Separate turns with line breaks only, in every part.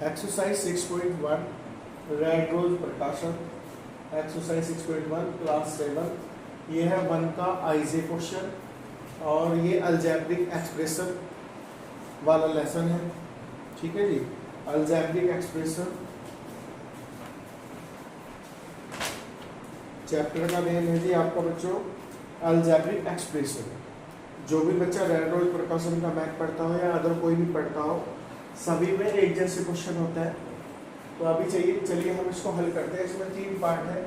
Exercise 6.1 red rose प्रकाशन। Exercise 6.1 class 7। ये है 1 का आईजे क्वेश्चन और ये अलजेब्रिक एक्सप्रेशन वाला लेसन है। ठीक है जी, अलजेब्रिक एक्सप्रेशन चैप्टर का नेम है जी आपका बच्चों अलजेब्रिक एक्सप्रेशन। जो भी बच्चा रेड रोज प्रकाशन का मैथ पढ़ता हो या अदर कोई भी पढ़ता हो, सभी में एक जैसे क्वेश्चन होता है। तो अभी चलिए हम इसको हल करते हैं। इसमें 3 पार्ट है।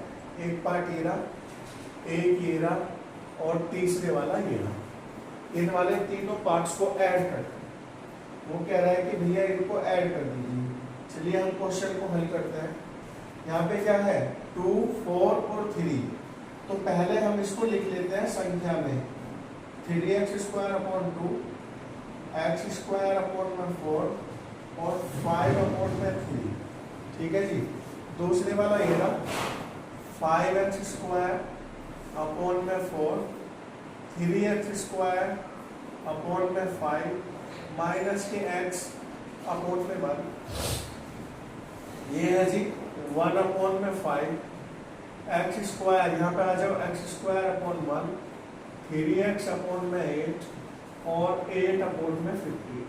एक पार्ट ये रहा, एक ये रहा और तीसरे वाला ये रहा। इन वाले तीनों पार्ट्स को ऐड करते हैं। वो कह रहा है कि भैया इनको ऐड कर दीजिए। चलिए हम क्वेश्चन को हल करते हैं। यहाँ पे क्या है 2, 4 और 3। तो पहले हम इसको लिख लेते हैं संख्या में 3x² 2 x² 4 और 5/3। ठीक है जी। दूसरे वाला ये रहा 5x² 4 3x² 5 माइनस के x अपॉन में 1। ये है जी 1/5 x²। यहाँ पे आ जाओ x² 1 3x 8 और 8/50।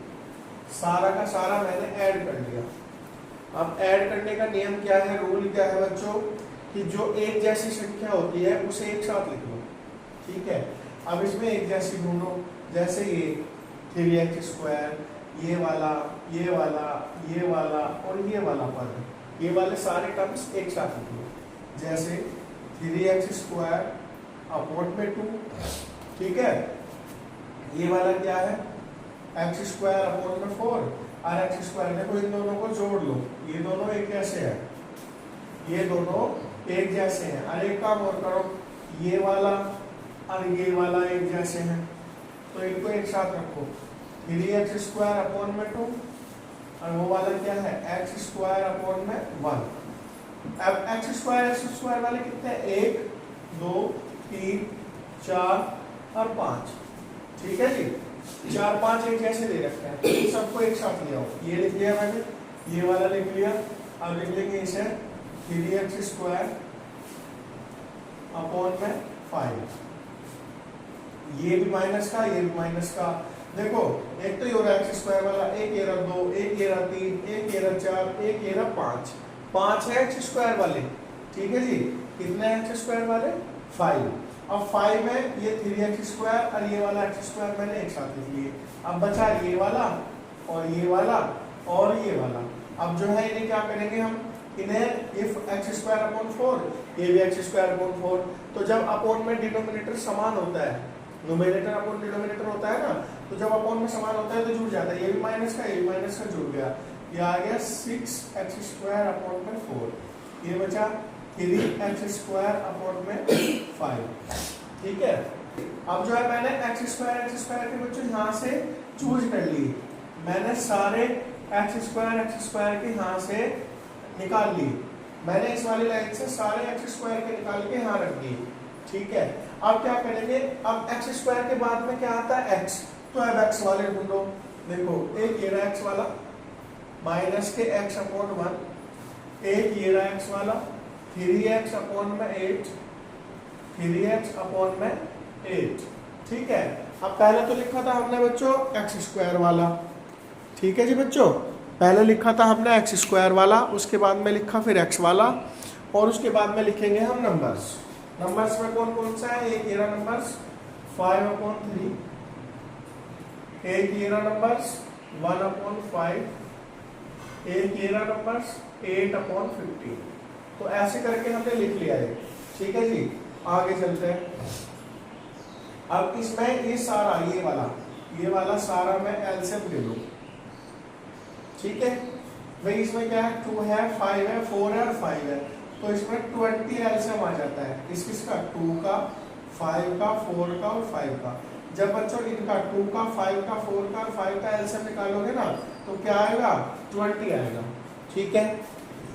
सारा का सारा मैंने ऐड कर लिया। अब ऐड करने का नियम क्या है, रूल क्या है बच्चों, कि जो एक जैसी संख्या होती है उसे एक साथ लिख लो। ठीक है। अब इसमें एक जैसी ढूंढो, जैसे ये 3x², ये वाला, ये वाला, ये वाला और ये वाला पद, ये वाले सारे टर्म्स एक साथ लिख लो। जैसे 3x² 2। ठीक है। ये वाला क्या है x² 4 और x²। देखो इन दोनों को जोड़ लो, ये दोनों एक जैसे हैं, ये दोनों एक जैसे हैं। और एक काम और करो, ये वाला और ये वाला एक जैसे हैं, तो इनको एक साथ रखो। 3x² 2 और वो वाला क्या है x² 1। अब x² वाले कितने हैं 1 2 3 4 और 5। ठीक है जी। 4 5 एक जैसे दे रखते हैं, तो सबको एक साथ ले आओ। ये लिख लिया मैंने, ये वाला लिख लिया। अब लिख लेंगे इसे 3x² 5। ये भी माइनस का, ये भी माइनस का। देखो एक तो ये हो रहा है x² वाला, एक ये रहा 2, एक ये रहा 3, एक ये रहा 4, एक ये रहा 5। 5 है x² वाले। ठीक है जी। कितने हैं x² वाले 5। अब 5 में ये 3x² और ये वाला x² मैंने एक साथ लिख लिए। अब बचा ये वाला और ये वाला और ये वाला। अब जो है इन्हें क्या करेंगे हम, इन्हें ये x² 4, ये भी x² 4। तो जब अपॉन में डिनोमिनेटर समान होता है, न्यूमरेटर अपॉन डिनोमिनेटर होता है ना, तो जब अपॉन में समान होता है तो जुड़ जाता है। ये भी माइनस का, ये भी माइनस का जुड़ गया। ये आ गया 6x² 4। ये बचा 3x² 5। ठीक है। अब जो है मैंने x² के बच्चों यहाँ से चूज कर लिए। मैंने सारे x² के यहाँ से निकाल लिए। मैंने इस वाली लाइन से सारे x² के निकाल के यहाँ रख दिए। ठीक है। अब क्या करेंगे, अब x² के बाद में क्या आता है x, तो अब x वाले ढूंढो। देखो एक ये रहा x वाला माइनस के x/1, एक ये रहा x वाला 3x 8, 3x 8। ठीक है। अब पहले तो लिखा था हमने बच्चों x² वाला। ठीक है जी बच्चों, पहले लिखा था हमने x² वाला, उसके बाद में लिखा फिर x वाला, और उसके बाद में लिखेंगे हम नंबर्स। नंबर्स में कौन कौन सा है, एक ये रहा नंबर्स 5/3, एक ये रहा नंबर्स 1/5, एक ये रहा नंबर्स 8/50। तो ऐसे करके हमने लिख लिया है। ठीक है जी। आगे चलते हैं। अब इसमें ये सारा ये वाला सारा मैं एलसीएम ले लूं। ठीक है भाई। इसमें क्या है 2 है 5 है 4 है और 5 है, तो इसमें 20 एलसीएम आ जाता है। किसका 2 का 5 का 4 का और 5 का। जब बच्चों इनका 2 का 5 का 4 का और 5 का एलसीएम निकालोगे ना, तो क्या आएगा 20 आएगा। ठीक है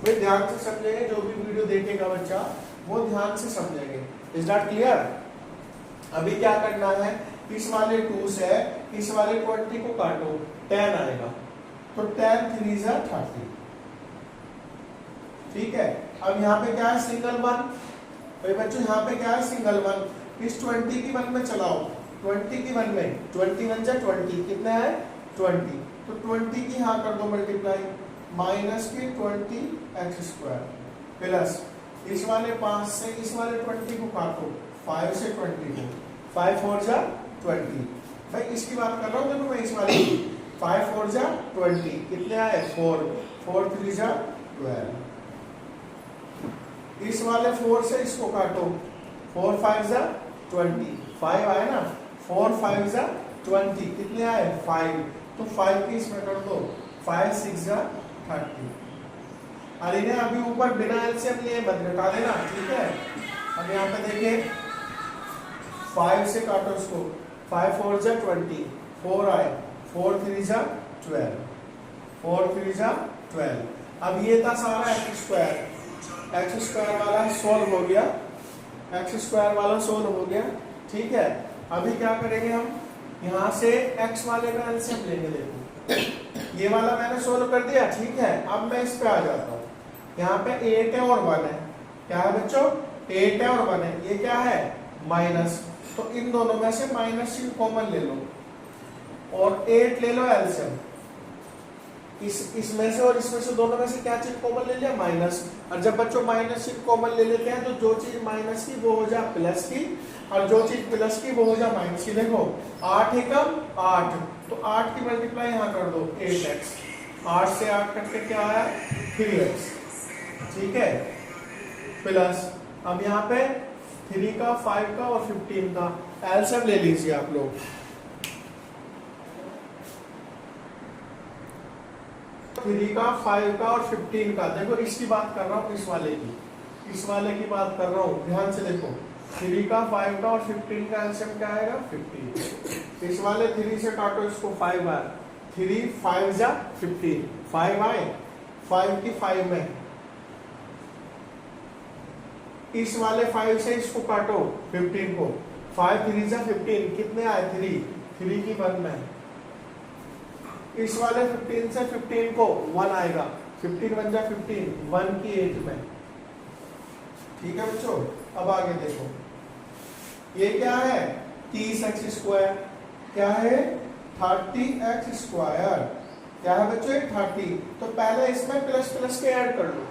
भाई, ध्यान से समझेंगे। जो भी वीडियो देखेगा बच्चा वो ध्यान से समझेंगे। Is that clear. अभी क्या करना है, इस वाले 2 से इस वाले 20 को काटो, 10 आएगा। तो 10 3 30। ठीक है। अब यहाँ पे क्या है, सिंगल वन। भाई बच्चों यहाँ पे क्या है, सिंगल वन। इस 20 की वन में चलाओ, 20 की वन में 21 जा 20 कितना है 20, तो 20 की यहाँ कर दो मल्टीप्लाई, माइनस की 20x² प्लस इस वाले 5 से इस वाले 20 को काटो, 5 से 20 को, 5 4 जा 20। भाई इसकी बात कर रहा हूँ देखो मैं, इस वाले की 5 4 जा 20 कितने आए 4, 4 3 जा 12। इस वाले 4 से इसको काटो, 4 5 जा 20, 5 आए ना, 4 5 जा 20 कितने आए 5, तो 5 की इसमें कर दो, 5 6 जा 30। और इन्हें अभी ऊपर बिना एलसीएम लिए मत घटा देना, ठीक है। अब यहाँ पे देखिए 5 से काटो इसको, 5 4 जा 20, 4 आए, 4 3 जा 12, 4 3 जा 12। अब ये था सारा x² वाला सोल्व हो गया, x² वाला सोल्व हो गया, ठीक है। अभी क्या करेंगे हम, यहाँ से x वाले का एलसीएम लेंगे। देखो ये वाला मैंने सोल्व कर दिया, ठीक है। अब मैं इस पे आ जाता हूँ, यहाँ पे 8 है और 1 है, क्या है बच्चों 8 है और 1 है, ये क्या है माइनस, तो इन दोनों में से माइनस चिन्ह कॉमन ले लो और 8 ले लो एलसीएम। इसमें से और इसमें से दोनों में से क्या चीज कॉमन ले लिया माइनस, और जब बच्चों माइनस चीज कॉमन ले लेते हैं तो जो चीज माइनस की वो हो जा प्लस की, और जो चीज प्लस की वो हो जा माइनस की। देखो 8 एकम 8, तो 8 की मल्टीप्लाई यहाँ कर दो 8x, 8 से 8 करके क्या आया 3x, ठीक है। प्लस अब यहाँ पे 3 का 5 का और 15 का एलसीएम ले लीजिए आप लोग। 3 का 5 का और 15 का, देखो इसकी बात कर रहा हूँ, इस वाले की बात कर रहा हूँ, ध्यान से देखो। 3 का 5 का और 15 का एलसीएम क्या आएगा 15। इस वाले 3 से काटो इसको, 5 आए, 3 5 जा 15, 5 आए, 5 की 5 में, इस वाले 5 से इसको काटो 15 को, 5 3 जा 15 कितने आए 3 की 1 में, इस वाले 15 से 15 को 1 आएगा, 15 1 जा 15, 1 की 8 में, ठीक है बच्चों। अब आगे देखो ये क्या है 30x², क्या है 30x², क्या है बच्चों 30। तो पहले इसमें प्लस प्लस के ऐड कर लो,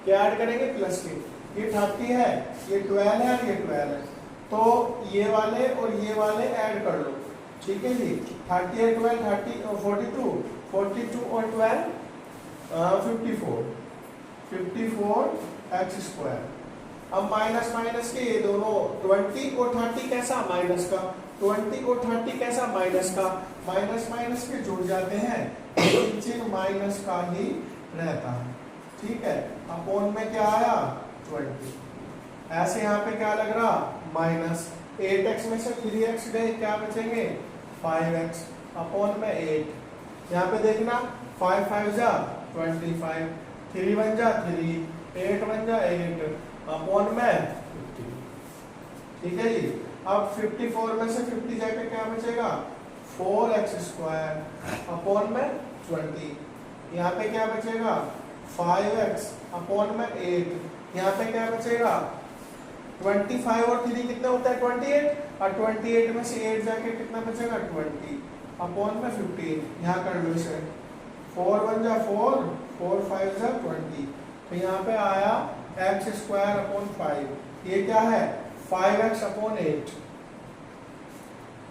क्या ऐड करेंगे प्लस के, ये 30 है, ये 12 है और ये 12 है, तो ये वाले और ये वाले ऐड कर लो, ठीक है जी। 30 और 12 30 और 42, 42 और 12 54x²। अब माइनस माइनस के ये दोनों 20 और 30 कैसा माइनस का, 20 और 30 कैसा माइनस का, माइनस माइनस के जुड़ जाते हैं, चिन्ह माइनस का ही रहता है, ठीक है। अपोन में क्या आया 20, ऐसे यहाँ पे क्या लग रहा माइनस, 8x में से 3x गए, क्या बचेंगे 5x, अपोन में 8। यहाँ पे देखना 5 5 जा 25, 3 1 जा 3, 8 1 जा 8, अपोन में 50, ठीक है जी। अब 54 में से 50 जाके क्या बचेगा 4x², अपोन में 20, यहाँ पे क्या बचेगा 5x, अपोन में 8, यहाँ पे क्या बचेगा 25 और 3 कितना होता है 28, और 28 में से 8 जाके कितना बचेगा 20, अपोन में 15, यहाँ कर लो इसे, 4 1 जा 4, 4 5 जा 20, तो यहाँ पे आया x² अपोन 5, ये क्या है 5x अपोन 8,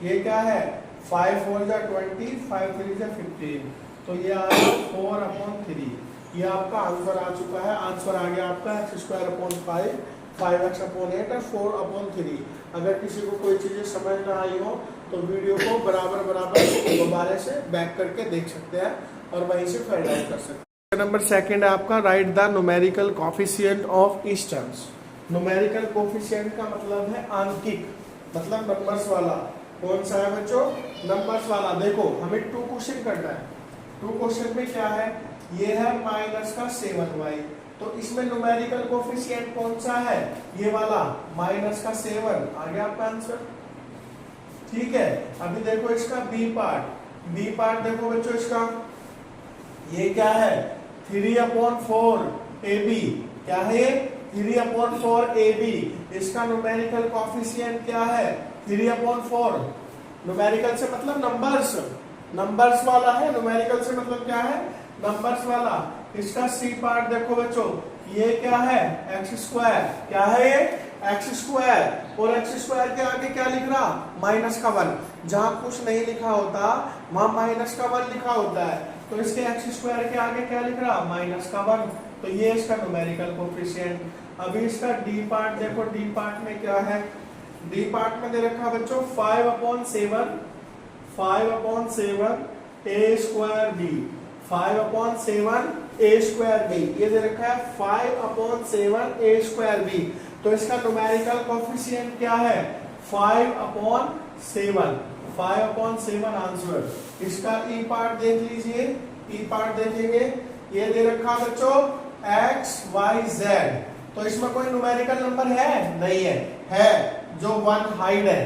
ये क्या है 5 4 जा 20, 5 3 जा 15, तो ये आया 4 अपोन 3। ये आपका आंसर आ चुका है, आंसर आ गया आपका x² अपोन 5, 5x अपोन 8 और 4 अपोन 3। अगर किसी को कोई चीजें समझ ना आई हो तो वीडियो को बराबर दोबारा से बैक करके देख सकते हैं और वहीं से फाइंड आउट कर सकते हैं। नंबर सेकंड है आपका, right the numerical coefficient of each terms. Numerical coefficient का मतलब है आंकिक, मतलब नंबर्स वाला। कौन सा है बच्चों नंबर्स वाला। देखो हमें 2 क्वेश्चन करना है, 2 क्वेश्चन में क्या है, ये है माइनस का 7y, तो इसमें न्यूमेरिकल कोफिशिएंट कौन सा है, ये वाला माइनस का 7, आ गया आपका आंसर, ठीक है। अभी देखो इसका बी पार्ट देखो बच्चों इसका, ये क्या है 3 अपोन 4 AB, क्या है ये 3/4 AB। इसका न्यूमेरिकल कोफिशिएंट क्या है 3/4। न्यूमेरिकल से मतलब नंबर्स वाला है, न्यूमेरिकल से मतलब क्या है नंबर्स वाला। इसका सी पार्ट देखो बच्चों, ये क्या है x², क्या है ये x², और x² के आगे क्या लिख रहा -1। जहां कुछ नहीं लिखा होता वहां -1 लिखा होता है, तो इसके x² के आगे क्या लिख रहा -1। तो ये इसका न्यूमेरिकल कोफिशिएंट। अभी इसका डी पार्ट देखो, डी पार्ट में क्या है, डी पार्ट में दे रखा बच्चों 5/7 a²b, 5/7 a²b, ये दे रखा है 5/7 a²b। तो इसका न्यूमेरिकल कोफिशिएंट क्या है 5/7, 5/7 आंसर। इसका ई पार्ट देख लीजिए, ई पार्ट देखेंगे, ये दे रखा बच्चों x y z। तो इसमें कोई न्यूमेरिकल नंबर है नहीं है जो 1 हाइड है,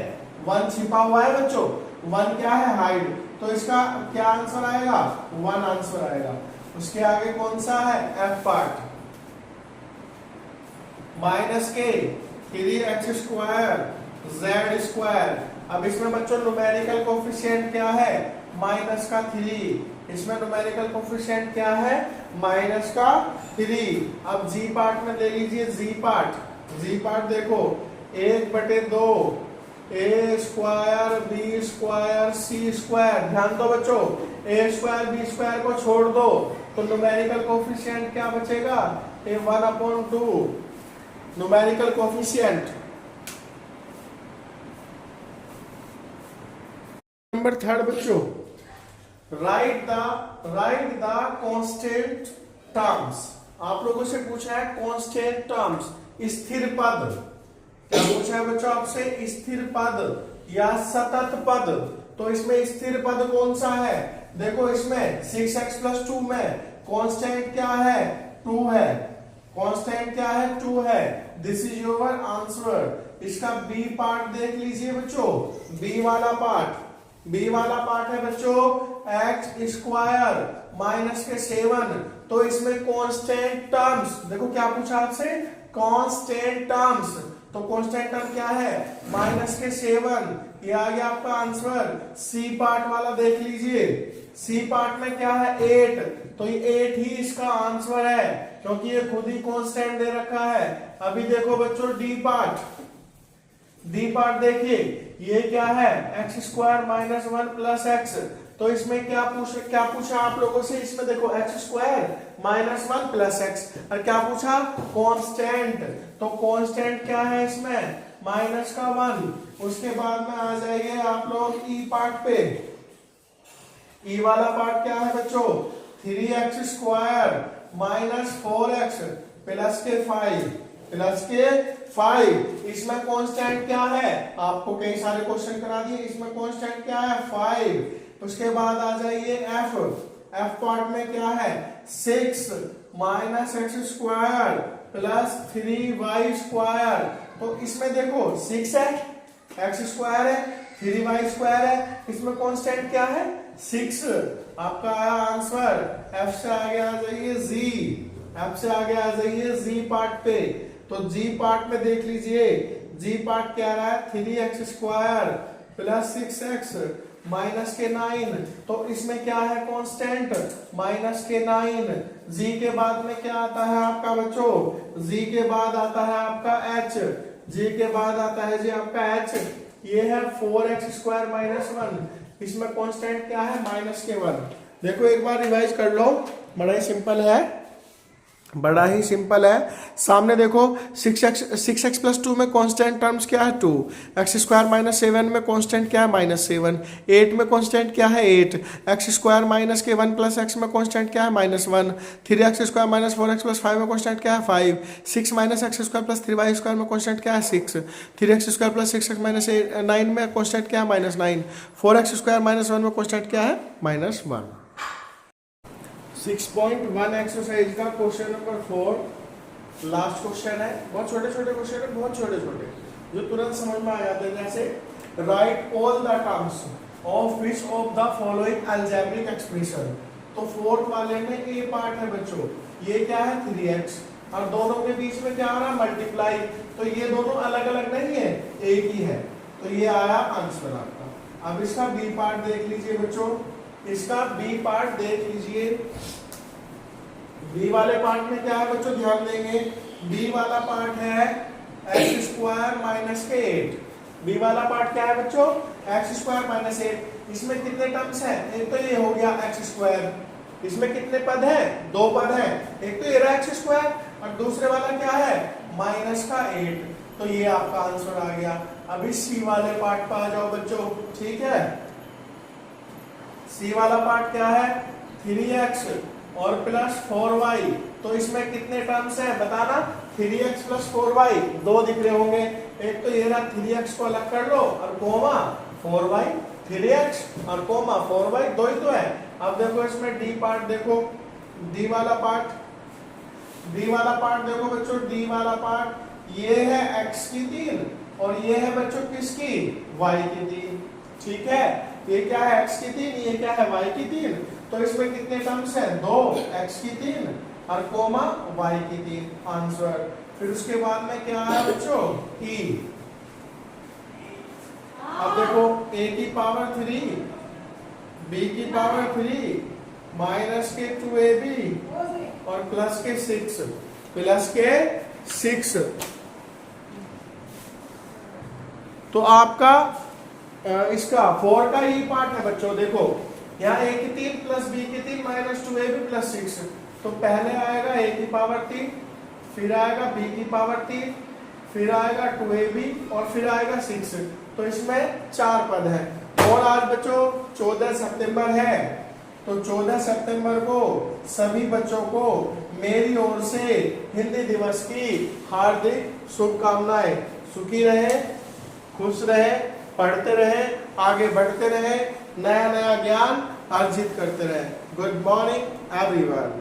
1 छिपा हुआ है बच्चों, 1 क्या है हाइड। तो इसका क्या आंसर आएगा 1 आंसर आएगा। उसके आगे कौन सा है f part, -k 3x² z²। अब इसमें बच्चों न्यूमेरिकल कोफिशिएंट क्या है -3, इसमें न्यूमेरिकल कोफिशिएंट क्या है -3। अब जी पार्ट में ले लीजिए, जी पार्ट देखो 1/2 a² b² c²। ध्यान दो बच्चों, a² b² को छोड़ दो तो न्यूमेरिकल कोफिशिएंट क्या बचेगा 1/2 न्यूमेरिकल कोफिशिएंट। नंबर 3 बच्चों, राइट द कांस्टेंट टर्म्स। आप लोगों से पूछा है कांस्टेंट टर्म्स, स्थिर पद। क्या पूछा है बच्चों आपसे, स्थिर पद या सतत पद। तो इसमें स्थिर पद कौन सा है, देखो इसमें 6x+2 में कांस्टेंट क्या है 2 है, कांस्टेंट क्या है 2 है। This is your answer. इसका बी पार्ट देख लीजिए बच्चों, बी वाला पार्ट है बच्चों x² - तो इसमें कांस्टेंट टर्म्स, देखो क्या पूछा आपसे कांस्टेंट टर्म्स। तो कांस्टेंट टर्म क्या है -7, ये आ गया आपका आंसर। सी पार्ट वाला देख लीजिए, सी पार्ट में क्या है 8, तो ये 8 ही इसका आंसर है क्योंकि ये खुद ही कांस्टेंट दे रखा है। अभी देखो बच्चों डी पार्ट देखिए, ये क्या है x² - 1 + x। तो इसमें क्या पूछा आप लोगों से, इसमें देखो x² - 1 + x, और क्या पूछा कांस्टेंट। तो कांस्टेंट क्या है इसमें -1। उसके बाद में आ जाइए आप लोग ई पार्ट पे, ई वाला पार्ट क्या है बच्चों 3x² - 4x + के 5। इसमें कांस्टेंट क्या है, आपको कई सारे क्वेश्चन करा दिए, इसमें कांस्टेंट क्या है 5। उसके बाद आ जाइए एफ पार्ट में क्या है 6 - x² + 3y²। तो इसमें देखो 6 है, x² है, 3y² है, इसमें कांस्टेंट क्या है 6। आपका आया आंसर। एफ से आगे आ जाइए जी, एफ से आगे आ जाइए जी पार्ट पे। तो जी पार्ट में देख लीजिए, जी पार्ट क्या रहा है 3x² + 6x - 9। तो इसमें क्या है कांस्टेंट -9। जी के बाद में क्या आता है आपका बच्चों, जी के बाद आता है आपका h, जी के बाद आता है जी आपका h। ये है 4x² - 1, इसमें कांस्टेंट क्या है -1। देखो एक बार रिवाइज कर लो, बड़ा ही सिंपल है। सामने देखो 6x+2 में कांस्टेंट टर्म्स क्या है 2, x² - 7 में कांस्टेंट क्या है -7, 8 में कांस्टेंट क्या है 8, x² - 1 + x में कांस्टेंट क्या है -1, 3x² - 4x + 5 में कांस्टेंट क्या है 5, 6 - x² + 3y² में कांस्टेंट क्या है 6, 3x² + 6x - 9 में कांस्टेंट क्या है -9, 4x² - 1 में कांस्टेंट क्या है -1। 6.1 एक्सरसाइज का क्वेश्चन नंबर 4 लास्ट क्वेश्चन है। बहुत छोटे क्वेश्चन है, बहुत छोटे जो तुरंत समझ में आ जाते हैं। जैसे right all the terms of which of the following algebraic expression. तो फोर्थ वाले में ए पार्ट है बच्चों, ये क्या है 3x। और दोनों के बीच में क्या आ रहा है, मल्टीप्लाई। तो ये दोनों अलग अलग नहीं है, एक ही है। तो ये आया आंसर आपका। अब इसका बी पार्ट देख लीजिए बच्चों, इसका बी पार्ट देख लीजिए। बी वाले पार्ट में क्या है बच्चों, ध्यान देंगे। बी वाला पार्ट है एक्स स्क्वायर माइनस के 8। बी वाला पार्ट क्या है बच्चों, एक्स स्क्वायर माइनस 8। इसमें कितने टर्म्स हैं, एक तो ये हो गया एक्स स्क्वायर, इसमें कितने पद हैं, 2 पद हैं। एक तो ये रहा एक्स स्क्वायर और दूसरे वाला क्या है, माइनस का 8। तो ये आपका आंसर आ गया। अभी सी वाले पार्ट पर आ जाओ बच्चों, ठीक है। सी वाला पार्ट क्या है, 3x और प्लस 4y। तो इसमें कितने टर्म्स हैं बताना, 3x प्लस 4y, 2 दिख रहे होंगे। एक तो ये रहा 3x को अलग कर लो और कोमा 4y, 3x और कोमा 4y, 2 ही तो है। अब देखो इसमें डी पार्ट देखो, डी वाला पार्ट, डी वाला पार्ट देखो बच्चों, डी वाला पार्ट ये है x की 3 और ये है बच्चों किसकी, y की 3, ठीक है। ये क्या है x की 3, ये क्या है y की 3। तो इसमें कितने टर्म्स हैं, 2, x की 3 और कोमा y की 3, आंसर। फिर उसके बाद में क्या है बच्चों, e। अब देखो a की पावर 3, b की पावर 3, माइनस के 2ab और प्लस के 6, प्लस के 6। तो आपका इसका 4 का ही पार्ट है बच्चों। देखो यहाँ a की 3 प्लस b की 3 माइनस 2ab प्लस 6। तो पहले आएगा a की पावर 3, फिर आएगा b की पावर 3, फिर आएगा 2ab और फिर आएगा 6। तो इसमें 4 पद है। और आज बच्चों 14 सितंबर है, तो 14 सितंबर को सभी बच्चों को मेरी ओर से हिंदी दिवस की हार्दिक शुभकामनाएं। सुखी रहे, खुश रहे, पढ़ते रहे, आगे बढ़ते रहे, नया नया ज्ञान अर्जित करते रहे। Good morning everyone.